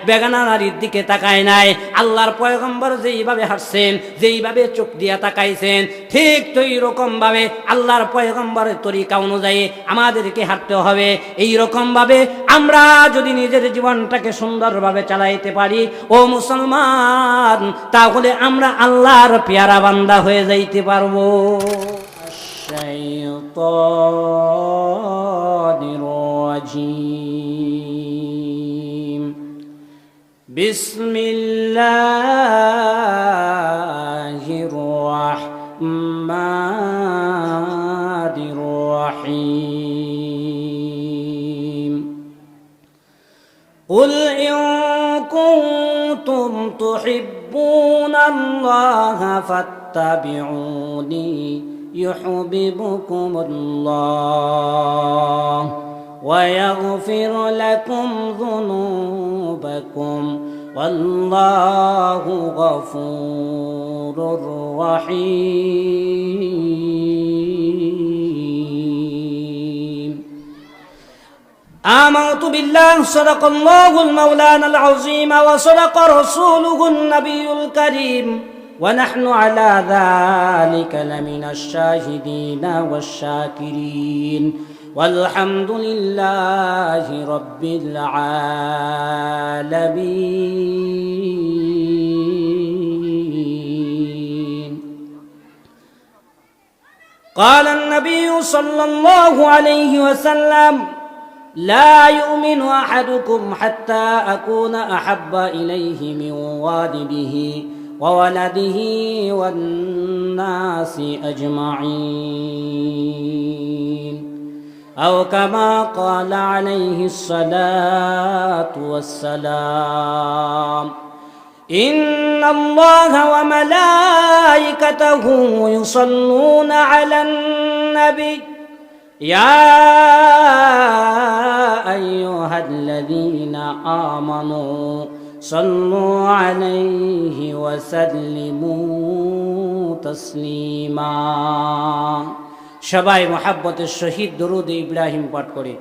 বেগানা নারীর দিকে তাকায় নাই। আল্লাহর পয়গম্বর যেইভাবে হাঁটছেন, যেইভাবে চোখ দিয়া তাকাইছেন, ঠিক তো এইরকম ভাবে আল্লাহর পয়গম্বরের তরিকা অনুযায়ী আমাদেরকে হাঁটতে হবে। এইরকম ভাবে আমরা যদি নিজের জীবনটাকে সুন্দরভাবে চালাইতে পারি ও মুসলমান, তাহলে আমরা আল্লাহর পেয়ারা বান্দা হয়ে যাইতে পারবো। শাইতানির রাজিম। বিসমিল্লাহির রাহমানির রাহিম। قل إن كنتم تحبون الله فاتبعوني يحببكم الله ويغفر لكم ذنوبكم والله غفور رحيم. آمنت بالله صدق الله المولانا العظيم وصدق رسوله النبي الكريم ونحن على ذلك لمن الشاهدين والشاكرين والحمد لله رب العالمين. قال النبي صلى الله عليه وسلم: لا يؤمن أحدكم حتى أكون أحب إليه من والده وولده والناس أجمعين، أو كما قال عليه الصلاة والسلام. إن الله وملائكته يصلون على النبي يا أيها الذين آمنوا صلوا عليه وسلموا تسليما. সবাই মোহাব্বতের সহিত দরুদ ইব্রাহিম পাঠ করে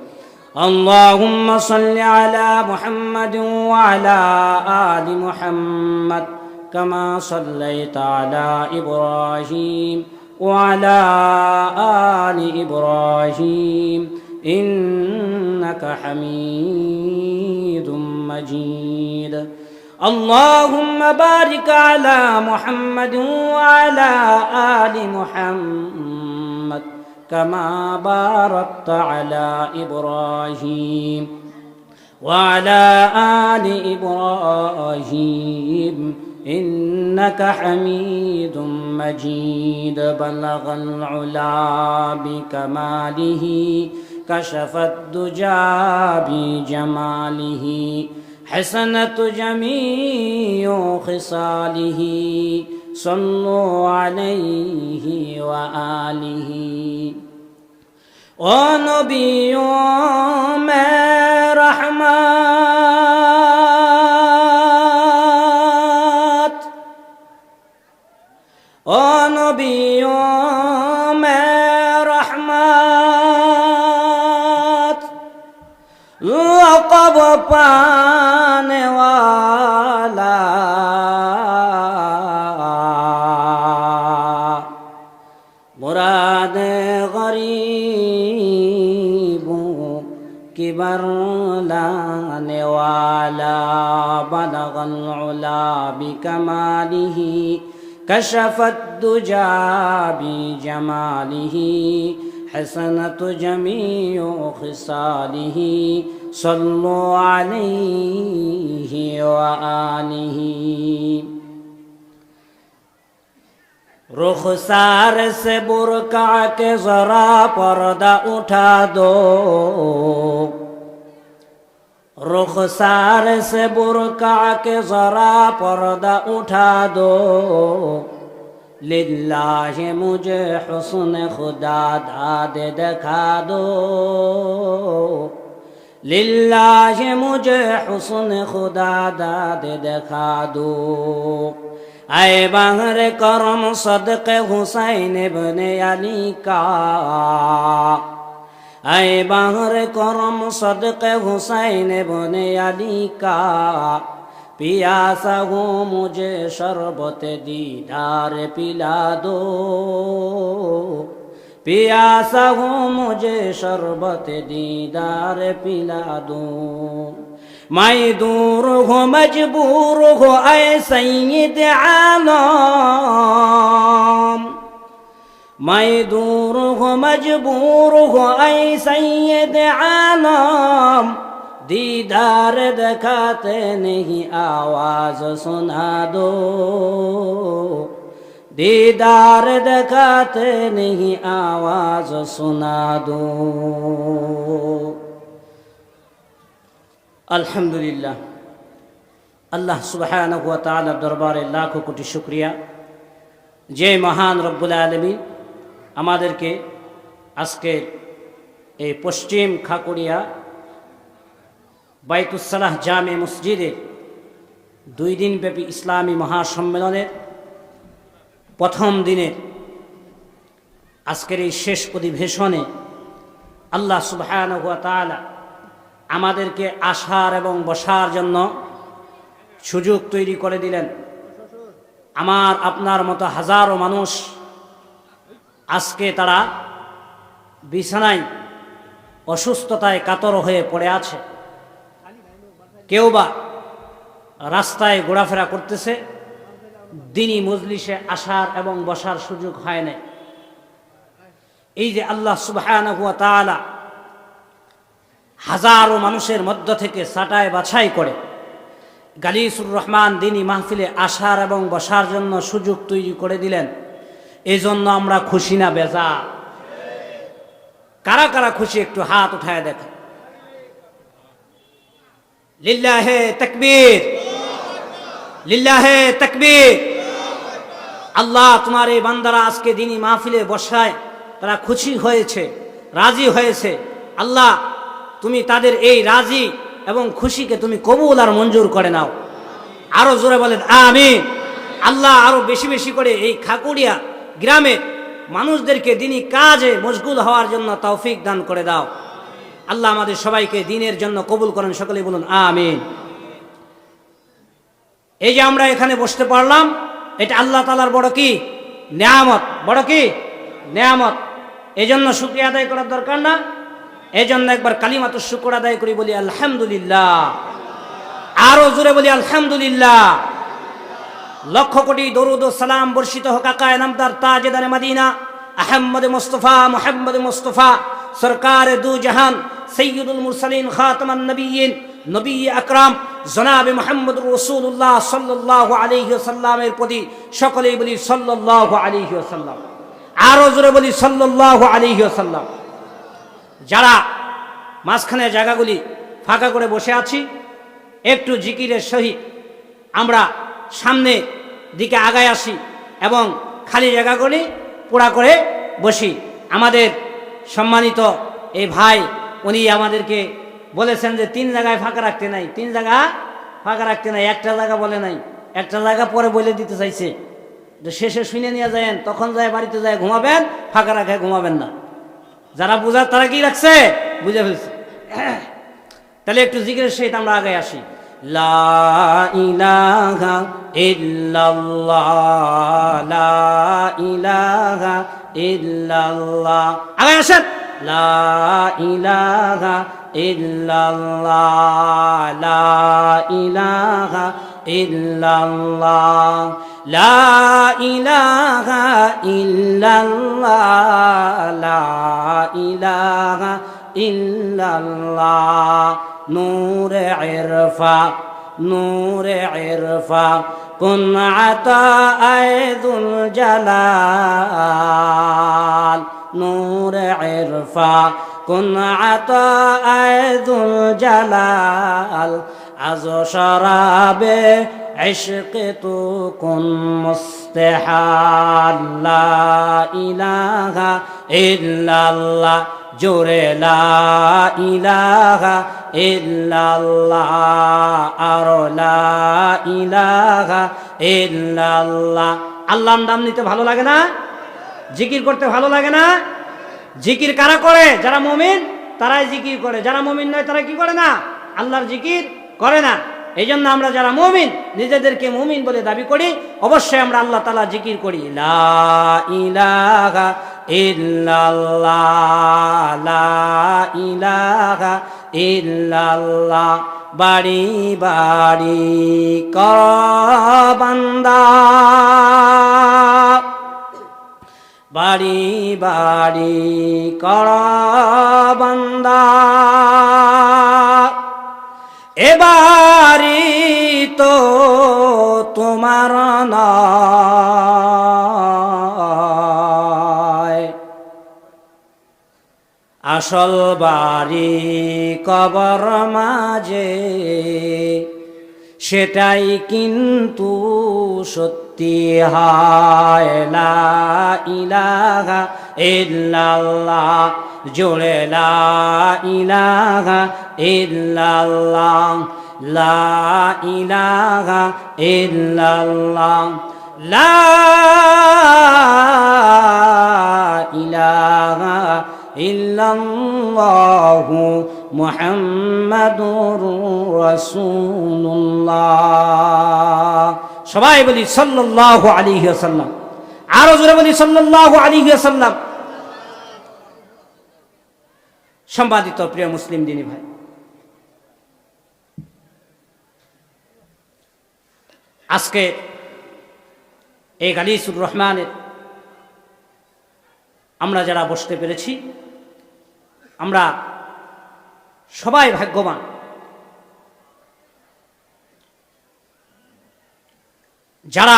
اللهم صل على محمد وعلى آل محمد كما صليت على إبراهيم وعلى آل إبراهيم إنك حميد مجيد. اللهم بارك على محمد وعلى آل محمد كما باركت على إبراهيم وعلى آل إبراهيم إنك حميد مجيد. بلغ العلا بكماله كشف الدجى بجماله حسنت جميع خصاله صلوا عليه وآله. ونبي من رحمات ونبي من رحمات لقب पाने वाला मुराद गरीबों की बरलाने वाला बलगल उला बिकमालिही कशफत दुजा बिजमालिही हसनत जमीउ खिसालिही सल्लु अलैहि व आलिही. रुखसार से बुरका के जरा पर्दा उठा दो, रुखसार से बुरका के जरा पर्दा उठा दो. लिल्लाहि मुझे हुस्न खुदा दाद दिखा दो, लिल्लाहि मुझे हुस्न खुदा दाद दिखा दो. आए बहर करम सदक़े हुसैन इब्ने अली का, ऐ बाहर करम सदक़े हुसैन बने अली का पियासा हूँ मुझे शरबत दीदार पिला दो पियासा हूँ मुझे शरबत दीदार पिला दो मैं दूर हूँ मजबूर हूँ ऐ सैयद आलम मैं दूर हूँ मजबूर हूँ ऐ सैयद आलम दीदार दिखाते नहीं आवाज सुना दो दीदार दिखाते नहीं आवाज सुना दो अल्हम्दुलिल्लाह अल्लाह सुब्हानाहु व तआला दरबारे लाखों कोटी शुक्रिया जे महान रब्बुल आलमीन আমাদেরকে আজকে এই পশ্চিম খাকুড়িয়া বাইতুস সালাহ জামে মসজিদে 2 দিনব্যাপী ইসলামী মহাসম্মেলনের প্রথম দিনের আজকের এই শেষ অধিবেশনে আল্লাহ সুবহানাহু ওয়া তাআলা আমাদেরকে আসার এবং বসার জন্য সুযোগ তৈরি করে দিলেন। আমার আপনার মতো হাজারো মানুষ আজকে তারা বিছানায় অসুস্থতায় কাতর হয়ে পড়ে আছে, কেউ বা রাস্তায় ঘোরাফেরা করতেছে, দিনই মজলিসে আসার এবং বসার সুযোগ হয় না। এই যে আল্লাহ সুবহানাহু ওয়া তাআলা হাজারো মানুষের মধ্য থেকে ছাঁটাই বাছাই করে গালিসুর রহমান দিনী মাহফিলে আসার এবং বসার জন্য সুযোগ তৈরি করে দিলেন। এই জন্য আমরা খুশি না বেজার? কারা কারা খুশি একটু হাত উঠায় দেখা। লিল্লাহে তাকবীর, লিল্লাহে তাকবীর। আল্লাহ তোমার এই বান্দারা আজকে দিনী মাহফিলে বসায় তারা খুশি হয়েছে, রাজি হয়েছে। আল্লাহ তুমি তাদের এই রাজি এবং খুশিকে তুমি কবুল আর মঞ্জুর করে নাও। আরো জোরে বলেন আমিন। আল্লাহ আরো বেশি বেশি করে এই খাকুড়িয়া গ্রামে মানুষদেরকে দিনী কাজে মশগুল হওয়ার জন্য তৌফিক দান করে দাও। আল্লাহ আমাদের সবাইকে দ্বীনের জন্য কবুল করেন, সকলেই বলুন আমিন। এই যে আমরা এখানে বসতে পারলাম, এটা আল্লাহ তাআলার বড় কি নেয়ামত, বড় কি নেয়ামত। এই জন্য শুকরিয়া আদায় করার দরকার না? এই জন্য একবার কালিমাতুশ শুকর আদায় করি, বলি আলহামদুলিল্লাহ। আরো জোরে বলি আলহামদুলিল্লাহ। লক্ষ কোটি দরুদ ও সালাম বর্ষিত হোক আকায়ে নামদার তাজেদার মদিনা আহমদ মুস্তাফা মুহাম্মদ মুস্তাফা সরকার দু জাহান সৈয়দুল মুরসালিন খাতামান নবিয়্যিন নবী আকরাম জনাবে মুহাম্মদুর রাসূলুল্লাহ সাল্লাল্লাহু আলাইহি ওয়াসাল্লামের প্রতি সকলেই বলি সাল্লাল্লাহু আলাইহি ওয়াসাল্লাম। আরো জোরে বলি সাল্লাল্লাহু আলাইহি ওয়াসাল্লাম। যারা মাঝখানে জায়গাগুলি ফাঁকা করে বসে আছি, একটু জিকিরের সহিত আমরা সামনে দিকে আগায় আসি এবং খালি জায়গাগুলি পুরা করে বসি। আমাদের সম্মানিত এই ভাই উনি আমাদেরকে বলেছেন যে 3 জায়গায় ফাঁকা রাখতে নাই, 3 জায়গা ফাঁকা রাখতে নাই, একটা জায়গা বলে নাই, একটা জায়গা পরে বলে দিতে চাইছে। শেষে শুনে নিয়ে যায়েন, তখন যায় বাড়িতে যায় ঘুমাবেন, ফাঁকা রাখায় ঘুমাবেন না। যারা বুঝার তারা কি রাখছে, বুঝে ফেলছে। তাহলে একটু জিকিরের সহিত আমরা আগে আসি। লা ইলাহা ইল্লাল্লাহ, লা ইলাহা ইল্লাল্লাহ। আগে আসেন। লা ইলাহা ইল্লাল্লাহ, লা ইলাহা ইল্লাল্লাহ, লা ইলাহা ইল্লাল্লাহ, লা ইলাহা ইল্লাল্লাহ। নূরে ইরফা, নূরে ইরফা কুন আতা'আযুল জালাল, নূরে ইরফা কুন আতা'আযুল জালাল। আজ শরাবে ইশক তু কুন মুস্তাহাল, লা ইলাহা ইল্লাল্লাহ। জোরে লা ইলাহা ইল্লাল্লাহ, আরো লা ইলাহা ইল্লাল্লাহ। আল্লাহর নাম নিতে ভালো লাগে না? জিকির করতে ভালো লাগে না? জিকির কারা করে? যারা মুমিন তারাই জিকির করে, যারা মুমিন নয় তারা কি করে না? আল্লাহর জিকির করে না। এই জন্য আমরা যারা মুমিন, নিজেদেরকে মুমিন বলে দাবি করি, অবশ্যই আমরা আল্লাহ তাআলা জিকির করি। লা ইলাহা ইল্লাল্লাহ, লা ইলাহা ইল্লাল্লাহ। বাড়ি বাড়ি কর বান্দা, বাড়ি বাড়ি কর বান্দা, এবারি তো তোমার নয়, আসল বাড়ি কবর মাঝে, সেটাই কিন্তু সত্যি হয়। লা ইলাহা ইল্লাল্লাহ, জোরে লা ইলাহা ইল্লাল্লাহ, লা ইলাহা ইল্লাল্লাহ, লা ইলাহা ইল্লাল্লাহু মুহাম্মাদুর রাসূলুল্লাহ। সবাই বলি সাল্লাল্লাহু আলাইহি ওয়াসাল্লাম। আরো জোরে বলি সাল্লাল্লাহু আলাইহি ওয়াসাল্লাম। সম্মানিত প্রিয় মুসলিম দিনী ভাই, আজকে এই গালিসুর রহমানের আমরা যারা বসতে পেরেছি, আমরা সবাই ভাগ্যবান। যারা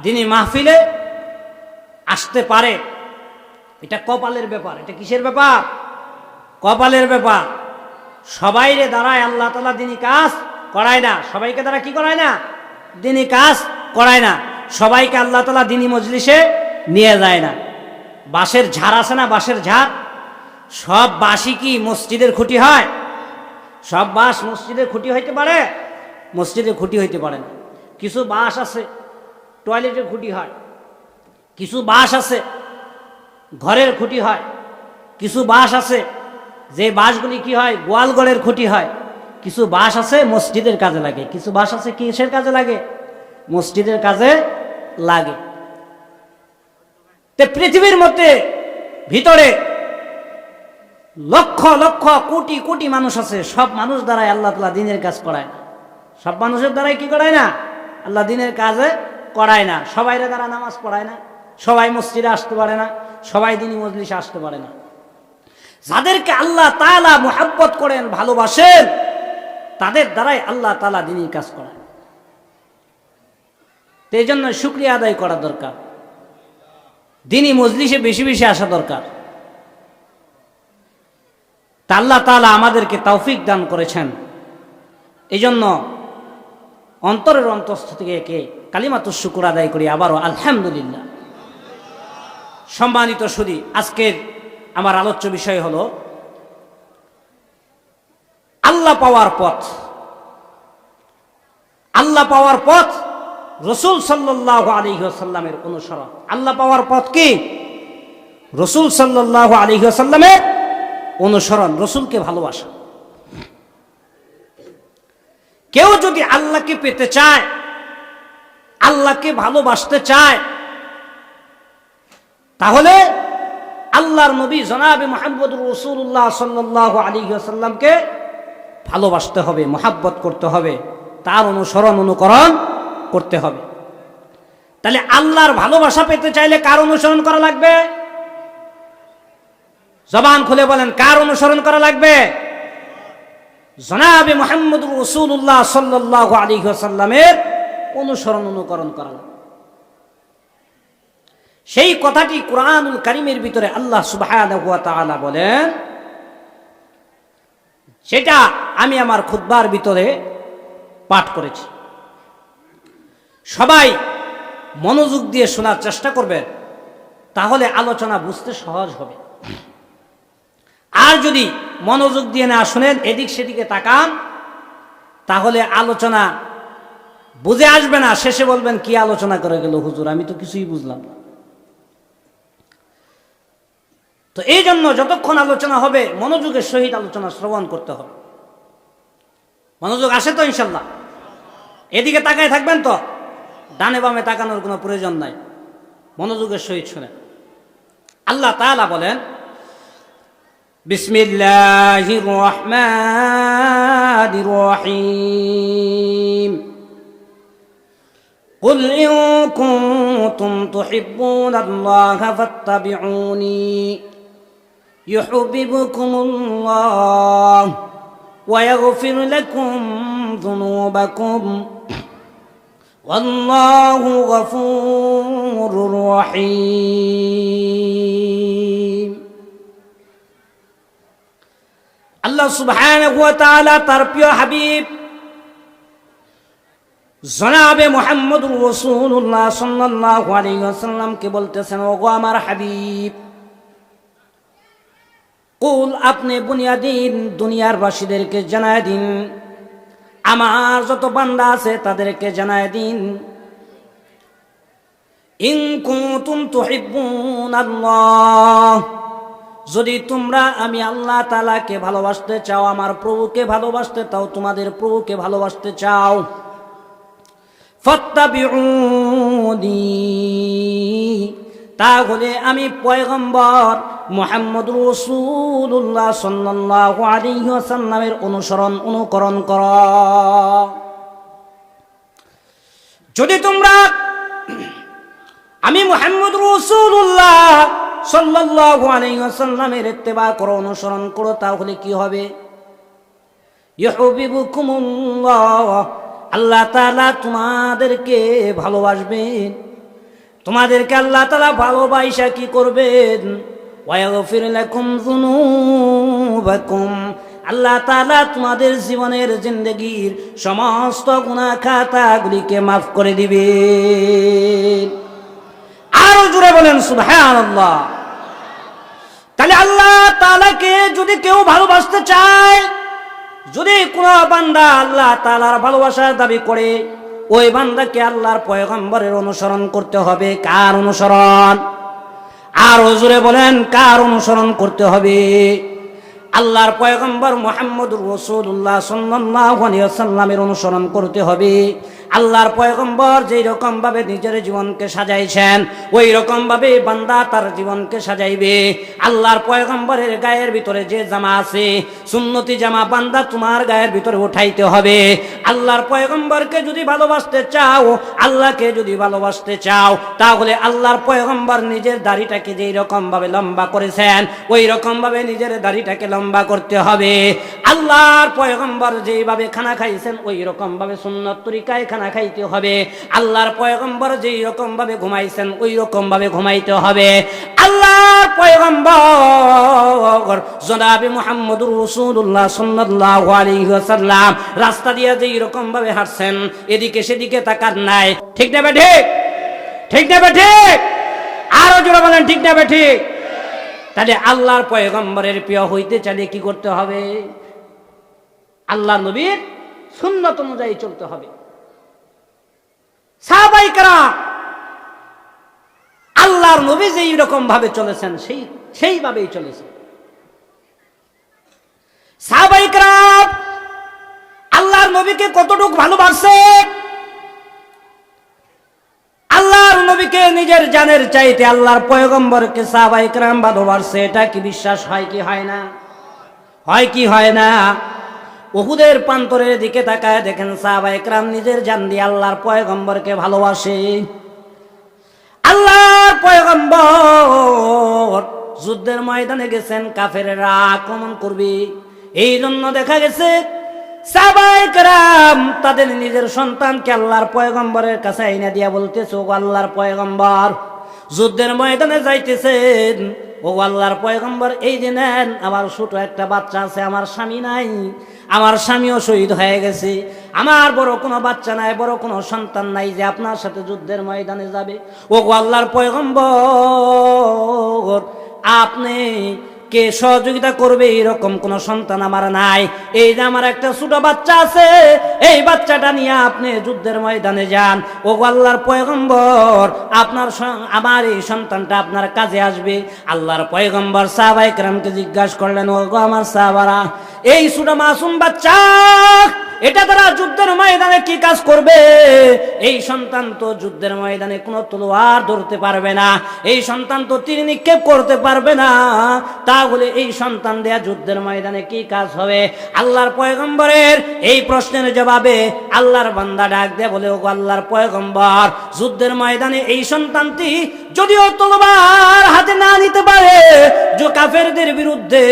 দিনী মাহফিলে আসতে পারে, এটা কপালের ব্যাপার। এটা কিসের ব্যাপার? কপালের ব্যাপার। সবাইরে দ্বারায় আল্লাহ তাআলা দিনী কাজ করায় না। সবাইকে দ্বারা কি করায় না? দিনী কাজ করায় না। সবাইকে আল্লাহ তাআলা দিনী মজলিসে নিয়ে যায় না। বাঁশের ঝাড় আছে না, বাঁশের ঝাড়? সব বাঁশই কি মসজিদের খুঁটি হয়? সব বাঁশ মসজিদের খুঁটি হইতে পারে? মসজিদের খুঁটি হইতে পারে না। কিছু বাঁশ আছে টয়লেটের খুঁটি হয়, কিছু বাঁশ আছে ঘরের খুঁটি হয়, কিছু বাঁশ আছে যে বাঁশগুলি কি হয় গোয়ালঘরের খুঁটি হয়, কিছু বাঁশ আছে মসজিদের কাজে লাগে, কিছু বাঁশ আছে কিসের কাজে লাগে? মসজিদের কাজে লাগে। পৃথিবীর মধ্যে ভিতরে লক্ষ লক্ষ কোটি কোটি মানুষ আছে, সব মানুষ দ্বারাই আল্লাহ তাআলা দ্বীনের কাজ করায় না। সব মানুষের দ্বারাই কি করায় না? আল্লাহ দ্বীনের কাজে করায় না। সবাই দ্বারা নামাজ পড়ায় না, সবাই মসজিদে আসতে পারে না, সবাই দ্বীনি মজলিসে আসতে পারে না। যাদেরকে আল্লাহ তাআলা মুহাব্বত করেন, ভালোবাসেন, তাদের দ্বারাই আল্লাহ তাআলা দ্বীনের কাজ করায়। এই জন্য শুকরিয়া আদায় করা দরকার, দ্বীনি মজলিসে বেশি বেশি আসা দরকার। তা আল্লাহ তাআলা আমাদেরকে তৌফিক দান করেছেন। এই জন্য অন্তরের অন্তঃস্থ থেকে কালিমাতুশ শুকর আদায় করি আবারও আলহামদুলিল্লাহ। সম্মানিত সুধী, আজকের আমার আলোচ্য বিষয় হলো আল্লাহ পাওয়ার পথ। আল্লাহ পাওয়ার পথ রাসূল সাল্লাল্লাহু আলাইহি ওয়াসাল্লামের অনুসরণ। আল্লাহ পাওয়ার পথ কি? রাসূল সাল্লাল্লাহু আলাইহি ওয়াসাল্লামের অনুসরণ, রাসূলকে ভালোবাসা। কেউ যদি আল্লাহকে পেতে চায়, আল্লাহকে ভালোবাসতে চায়, তাহলে আল্লাহর নবী জনাবে মুহাম্মদুর রাসূলুল্লাহ সাল্লাল্লাহু আলাইহি ওয়াসাল্লামকে ভালোবাসতে হবে, মহব্বত করতে হবে, তার অনুসরণ অনুকরণ করতে হবে। তাহলে আল্লাহর ভালোবাসা পেতে চাইলে কার অনুসরণ করা লাগবে? জবান খুলে বলেন, কার অনুসরণ করা লাগবে? জনাবে মুহাম্মদুর রাসূলুল্লাহ সাল্লাল্লাহু আলাইহি ওয়াসাল্লামের অনুসরণ অনুকরণ করা লাগবে। সেই কথাটি কুরআনুল কারীমের ভিতরে আল্লাহ সুবহানাহু ওয়া তাআলা বলেন, সেটা আমি আমার খুতবার ভিতরে পাঠ করেছি। সবাই মনোযোগ দিয়ে শোনার চেষ্টা করবেন, তাহলে আলোচনা বুঝতে সহজ হবে। আর যদি মনোযোগ দিয়ে না শুনেন, এদিক সেদিকে তাকান, তাহলে আলোচনা বুঝে আসবে না। শেষে বলবেন, কি আলোচনা করে গেল হুজুর, আমি তো কিছুই বুঝলাম না। তো এই জন্য যতক্ষণ আলোচনা হবে মনোযোগের সহিত আলোচনা শ্রবণ করতে হবে। মনোযোগ আসে তো ইনশাল্লাহ? এদিকে তাকায় থাকবেন তো, ডানে বামে তাকানোর কোনো প্রয়োজন নাই, মনোযোগের সহিত শুনেন। আল্লাহ তাআলা বলেন, বিসমিল্লাহির রহমানির রহিম, قل إن كنتم تحبون الله فاتبعوني يحببكم الله ويغفر لكم ذنوبكم والله غفور رحيم। আল্লাহ সুবহানাহু ওয়া তাআলা তার প্রিয় হাবিব জনাবে মুহাম্মদুর রাসূলুল্লাহ সাল্লাল্লাহু আলাইহি ওয়াসাল্লামকে বলতেছেন, ওগো আমার হাবিব, কুল, আপনি বুনিয়াদিন দুনিয়ার বাসীদেরকে জানায় দিন, আমার যত বান্দা আছে তাদেরকে জানায় দিন, ইন কুনতুম তুহিব্বুনাল্লাহ, যদি তোমরা আমি আল্লাহ তাআলাকে ভালোবাসতে চাও, আমার প্রভুকে ভালোবাসতে চাও, তোমাদের প্রভুকে ভালোবাসতে চাও, ফাত্তাবিউনি, তাহলে আমি পয়গম্বর মুহাম্মদুর রাসূলুল্লাহ সাল্লাল্লাহু আলাইহি ওয়াসাল্লামের অনুকরণ করো। যদি তোমরা আমি মুহাম্মদুর রাসূলুল্লাহ সাল্লাল্লাহু আলাইহি ওয়াসাল্লামের ইত্তেবা করো, অনুসরণ করো, তাহলে কি হবে? ইউহিব্বুকুমুল্লাহ, আল্লাহ তাআলা তোমাদেরকে ভালোবাসবেন, তোমাদেরকে আল্লাহ তাআলা ভালোবাসা কি করবেন? ওয়ায়াগফির লাকুম যুনুবাকুম, আল্লাহ তাআলা তোমাদের জীবনের জিন্দেগীর সমস্ত গুনাহ খাতাগুলিকে মাফ করে দিবেন। আরো জোরে বলেন সুবহানাল্লাহ। তাহলে আল্লাহ তাআলাকে যদি কেউ ভালোবাসতে চায়, যদি কোন বান্দা আল্লাহ তাআলার ভালোবাসার দাবি করে, ওই বান্দাকে আল্লাহর পয়গম্বরের অনুসরণ করতে হবে। কার অনুসরণ? আরো জোরে বলেন, কার অনুসরণ করতে হবে? আল্লাহর পয়গম্বর মুহাম্মদুর রাসূলুল্লাহ সাল্লাল্লাহু আলাইহি ওয়াসাল্লামের অনুসরণ করতে হবে। আল্লাহর পয়গম্বর যেই রকম ভাবে নিজের জীবনকে সাজাইছেন, ওই রকম ভাবে বান্দা তার জীবনকে সাজাইবে। আল্লাহর পয়গম্বরের গায়ের ভিতরে যে জামা আছে, সুন্নতি জামা, বান্দা তোমার গায়ের ভিতরে উঠাইতে হবে। আল্লাহর পয়গম্বরকে যদি ভালোবাসতে চাও, আল্লাহকে যদি ভালোবাসতে চাও, তাহলে আল্লাহর পয়গম্বর নিজের দাড়িটাকে যেই রকম ভাবে লম্বা করেছেন, ওই রকম ভাবে নিজের দাড়িটাকে লম্বা করতে হবে। আল্লাহর পয়গম্বর যেইভাবে খানা খাইছেন, ওই রকম ভাবে সুন্নত তরিকায় খানা খাইতে হবে। আল্লাহর পয়গম্বর যেই রকম ভাবে ঘুমাইছেন, ওই রকম ভাবে ঘুমাইতে হবে। আল্লাহর পয়গম্বর জনাবে মুহাম্মদুর রাসূলুল্লাহ সাল্লাল্লাহু আলাইহি ওয়াসাল্লাম রাস্তা দিয়ে যেই রকম ভাবে হাঁটছেন, এদিকে সেদিকে তাকান নাই। ঠিক না বেঠে? ঠিক না বেঠে? আরো জোরে বলেন, ঠিক না বেঠে? তাহলে আল্লাহর পয়গম্বরের প্রিয় হইতে চাইলে কি করতে হবে? আল্লাহর নবীর সুন্নত অনুযায়ী চলতে হবে। সাহাবায়ে কেরাম আল্লাহর নবী যেই রকম ভাবে চলেছেন, সেইভাবেই চলেছেন। সাহাবায়ে কেরাম আল্লাহর নবীকে কতটুকু ভালোবাসে, আল্লাহর নবীকে নিজের জানের চাইতে আল্লাহর পয়গম্বরকে সাহাবায়ে কেরাম ভালোবাসে। এটা কি বিশ্বাস হয় কি হয় না? হয় কি হয় না? উহুদের প্রান্তরের দিকে তাকায় দেখেন, সাহাবায়ে কেরাম নিজের জান দিয়ে আল্লাহর পয়গম্বরকে ভালোবাসে। আল্লাহর পয়গম্বর যুদ্ধের ময়দানে গেছেন, কাফেররা আক্রমণ করবে, এই জন্য দেখা গেছে সাহাবায়ে কেরাম তাদের নিজের সন্তানকে আল্লাহর পয়গম্বরের কাছে আইনা দিয়া বলতেছে, ও আল্লাহর পয়গম্বর, যুদ্ধের ময়দানে যাইতেছেন, ও আল্লাহর পয়গম্বর, এই যে নেন, আমার ছোট একটা বাচ্চা আছে, আমার স্বামী নাই, আমার স্বামীও শহীদ হয়ে গেছে, আমার বড় কোনো বাচ্চা নাই, বড় কোনো সন্তান নাই যে আপনার সাথে যুদ্ধের ময়দানে যাবে। ও আল্লাহর পয়গম্বর, আপনি কে সহযোগিতা করবে এরকম কোন সন্তান আমার নাই। এই যে আমার একটা ছোট বাচ্চা আছে, এই বাচ্চাটা নিয়ে আপনি যুদ্ধের ময়দানে যান। ও আল্লাহর পয়গম্বর, আমার এই সন্তানটা আপনার কাজে আসবে। আল্লাহর পয়গম্বর সাহাবায়ে কেরামকে জিজ্ঞাসা করলেন, ও গো আমার সাহাবারা, এই ছোট মাসুম বাচ্চা এটা তারা যুদ্ধের ময়দানে কি কাজ করবে? এই সন্তান তো যুদ্ধের ময়দানে কোনো তলোয়ার ধরতে পারবে না, এই সন্তান তো তীর নিক্ষেপ করতে পারবে না, তাহলে এই সন্তান দেয়া যুদ্ধের ময়দানে কি কাজ হবে? আল্লাহর পয়গম্বরের এই প্রশ্নের জবাবে আল্লাহর বান্দা ডাক দেয়া বলে, ও আল্লাহর পয়গম্বর, যুদ্ধের ময়দানে এই সন্তানটি যদিও তলোয়ার হাতে না নিতে পারে, যে কাফেরদের বিরুদ্ধে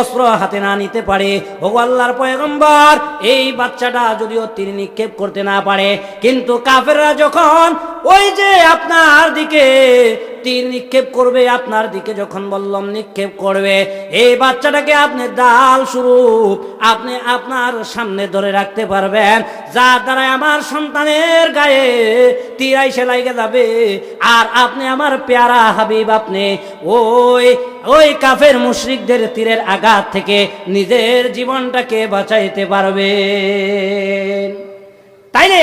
অস্ত্র হাতে না নিতে পারে, ও আল্লাহর পয়গম্বর, এই বাচ্চাটা যদিও তীর নিক্ষেপ করতে না পারে, কিন্তু কাফেররা যখন ওই যে আপনার দিকে তীর নিক্ষেপ করবে, আপনার দিকে যখন বললাম নিক্ষেপ করবে, এই বাচ্চাটাকে আপনি দাল স্বরূপ আপনি আপনার সামনে ধরে রাখতে পারবেন, যার দ্বারা আমার সন্তানের গায়ে তীর আইসা লাগে যাবে, আর আপনি আমার পেয়ারা হাবিব, আপনি ওই কাফের মুশরিকদের তীরের আঘাত থেকে নিজের জীবনটাকে বাঁচাইতে পারবেন। তাইলে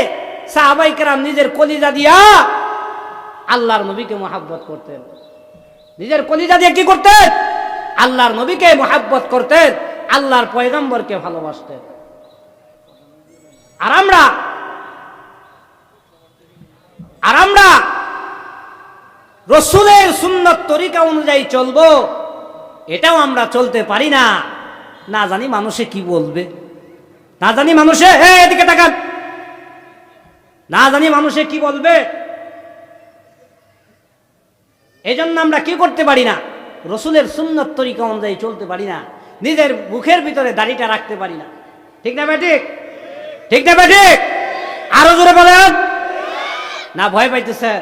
সাহাবায়ে কেরাম নিজের কলিজা দিয়া আল্লাহর নবীকে মুহাব্বত করতেন। নিজের কলিজা দিয়ে কি করতেন? আল্লাহর নবীকে মুহাব্বত করতেন, আল্লাহর পয়গম্বরকে ভালোবাসতেন। আর আমরা রাসূলের সুন্নাত তরিকা অনুযায়ী চলবো, এটাও আমরা চলতে পারি না। না জানি মানুষে কি বলবে, না জানি মানুষে এদিকে তাকান, না জানি মানুষে কি বলবে। এই জন্য আমরা কি করতে পারি না? রাসূলের সুন্নাত তরিকা অনুযায়ী চলতে পারি না, নিজের মুখের ভিতরে দাড়িটা রাখতে পারি না। ঠিক না বেঠিক? ঠিক না বেঠিক? আরো জোরে বলেন না, ভয় পাইতেছেন?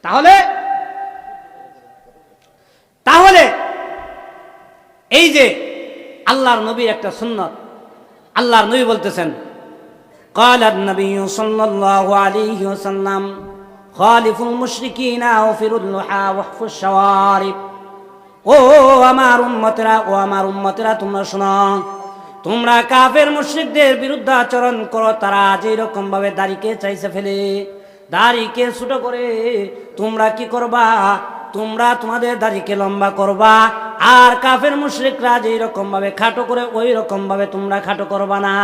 তাহলে এই যে আল্লাহর নবীর একটা সুন্নাত, আল্লাহর নবী বলতেছেন, قال النبي صلى الله عليه وسلم خالفوا المشركين وفروا اللحى واحفوا الشوارب। ও আমার উম্মতেরা তোমরা শোনো, তোমরা কাফের মুশরিকদের বিরুদ্ধে আচরণ করো। তারা যেরকম ভাবে দাড়িকে চাইছে ফেলে, দাড়িকে ছোট করে, তোমরা কি করবা? তোমরা তোমাদের দাড়িকে লম্বা করবা। আর কাফের মুশরিকরা যেই রকম ভাবে খাটো করে, ওই রকম ভাবে তোমরা খাটো করবা না।